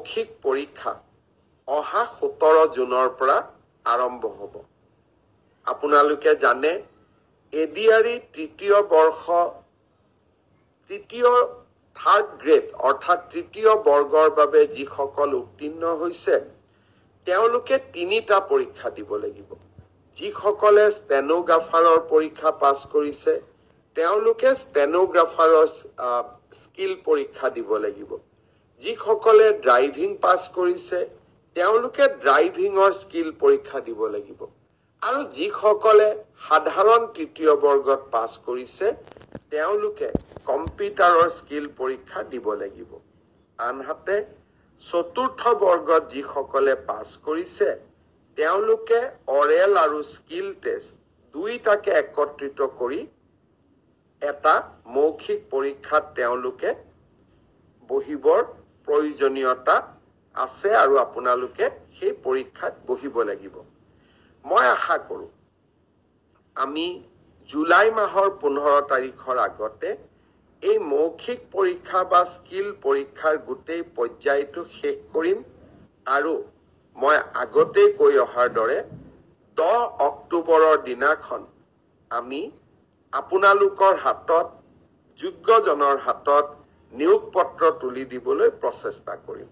মৌখিক পৰীক্ষা অহা 17 জুনৰ পৰা আৰম্ভ হ'ব। আপোনালোকে জানে এডিআৰই তৃতীয় বৰ্ষ থাৰ্ড গ্ৰেড অৰ্থাৎ তৃতীয় বৰ্গৰ বাবে যিসকল উত্তীৰ্ণ হৈছে তেওঁলোকে 3টা পৰীক্ষা দিব লাগিব। যিসকলে ষ্টেনোগ্ৰাফাৰৰ পৰীক্ষা পাছ কৰিছে তেওঁলোকে ষ্টেনোগ্ৰাফাৰৰ স্কিল পৰীক্ষা দিব লাগিব। যিসকলে ড্ৰাইভিং পাছ কৰিছে তেওঁলোকে ড্ৰাইভিঙৰ স্কিল পৰীক্ষা দিব লাগিব। আৰু যিসকলে সাধাৰণ তৃতীয় বৰ্গত পাছ কৰিছে তেওঁলোকে কম্পিউটাৰৰ স্কিল পৰীক্ষা দিব লাগিব। আনহাতে চতুৰ্থ বৰ্গত যিসকলে পাছ কৰিছে তেওঁলোকে অৰেল আৰু স্কিল টেষ্ট দুইটাকে একত্ৰিত কৰি এটা মৌখিক পৰীক্ষাত তেওঁলোকে বহিবৰ প্ৰয়োজনীয়তা আছে আৰু আপোনালোকে সেই পৰীক্ষাত বহিব লাগিব। মই আশা কৰোঁ আমি জুলাই মাহৰ 15 তাৰিখৰ আগতে এই মৌখিক পৰীক্ষা বা স্কিল পৰীক্ষাৰ গোটেই পৰ্যায়টো শেষ কৰিম আৰু মই আগতেই কৈ অহাৰ দৰে 10 অক্টোবৰৰ দিনাখন আমি আপোনালোকৰ হাতত যোগ্যজনৰ হাতত নিয়োগ পত্ৰ তুলি দিবলৈ প্ৰচেষ্টা কৰিম।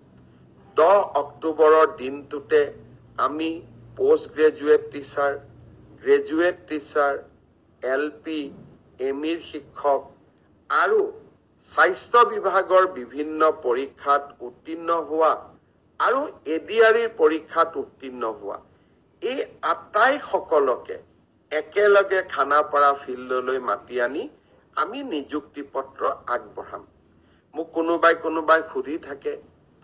10 অক্টোবৰৰ দিনটোতে আমি post graduate teacher, graduate teacher, LP, এমইৰ শিক্ষক আৰু স্বাস্থ্য বিভাগৰ বিভিন্ন পৰীক্ষাত উত্তীৰ্ণ হোৱা আৰু এডিআৰইৰ পৰীক্ষাত উত্তীৰ্ণ হোৱা এই আটাইসকলকে একেলগে খানাপাৰা ফিল্ডলৈ মাতি আনি আমি নিযুক্তি পত্ৰ আগবঢ়াম। মোক কোনোবাই সুধি থাকে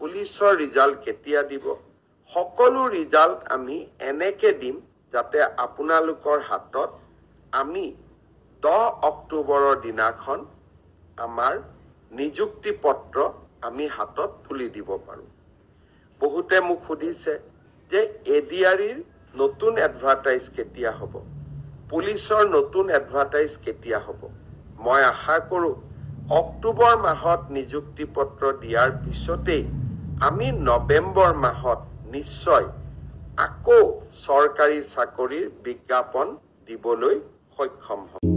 পুলিচৰ ৰিজাল্ট কেতিয়া দিব? সকলো ৰিজাল্ট আমি এনেকে দিম যাতে আপোনালোকৰ হাতত আমি 10 অক্টোবৰৰ দিনাখন আমাৰ নিযুক্তি পত্ৰ আমি হাতত তুলি দিব পাৰোঁ। বহুতে মোক সুধিছে যে এডিআৰইৰ নতুন এডভাৰটাইজ কেতিয়া হ'ব, পুলিচৰ নতুন এডভাৰটাইজ কেতিয়া হ'ব? মই আশা কৰোঁ অক্টোবৰ মাহত নিযুক্তি পত্ৰ দিয়াৰ পিছতেই আমি নৱেম্বৰ মাহত নিশ্চয় আকৌ চৰকাৰী চাকৰিৰ বিজ্ঞাপন দিবলৈ সক্ষম হ'ম।